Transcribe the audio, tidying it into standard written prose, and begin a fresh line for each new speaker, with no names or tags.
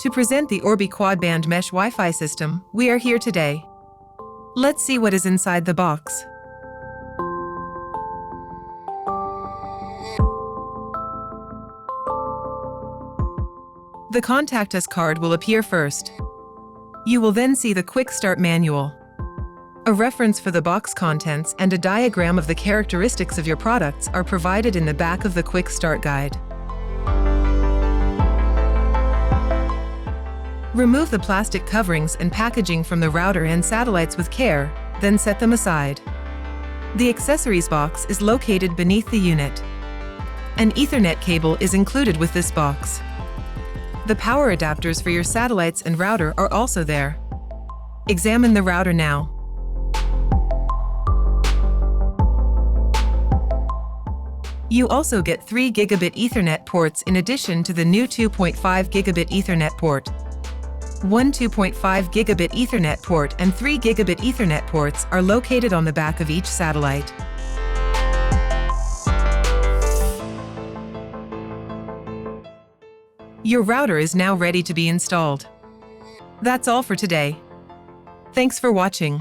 To present the Orbi quad-band mesh Wi-Fi system, we are here today. Let's see what is inside the box. The Contact Us card will appear first. You will then see the Quick Start manual. A reference for the box contents and a diagram of the characteristics of your products are provided in the back of the Quick Start guide. Remove the plastic coverings and packaging from the router and satellites with care, then set them aside. The accessories box is located beneath the unit. An Ethernet cable is included with this box. The power adapters for your satellites and router are also there. Examine the router now. You also get 3 Gigabit Ethernet ports in addition to the new 2.5 Gigabit Ethernet port. 1 2.5 Gigabit Ethernet port and 3 Gigabit Ethernet ports are located on the back of each satellite. Your router is now ready to be installed. That's all for today. Thanks for watching.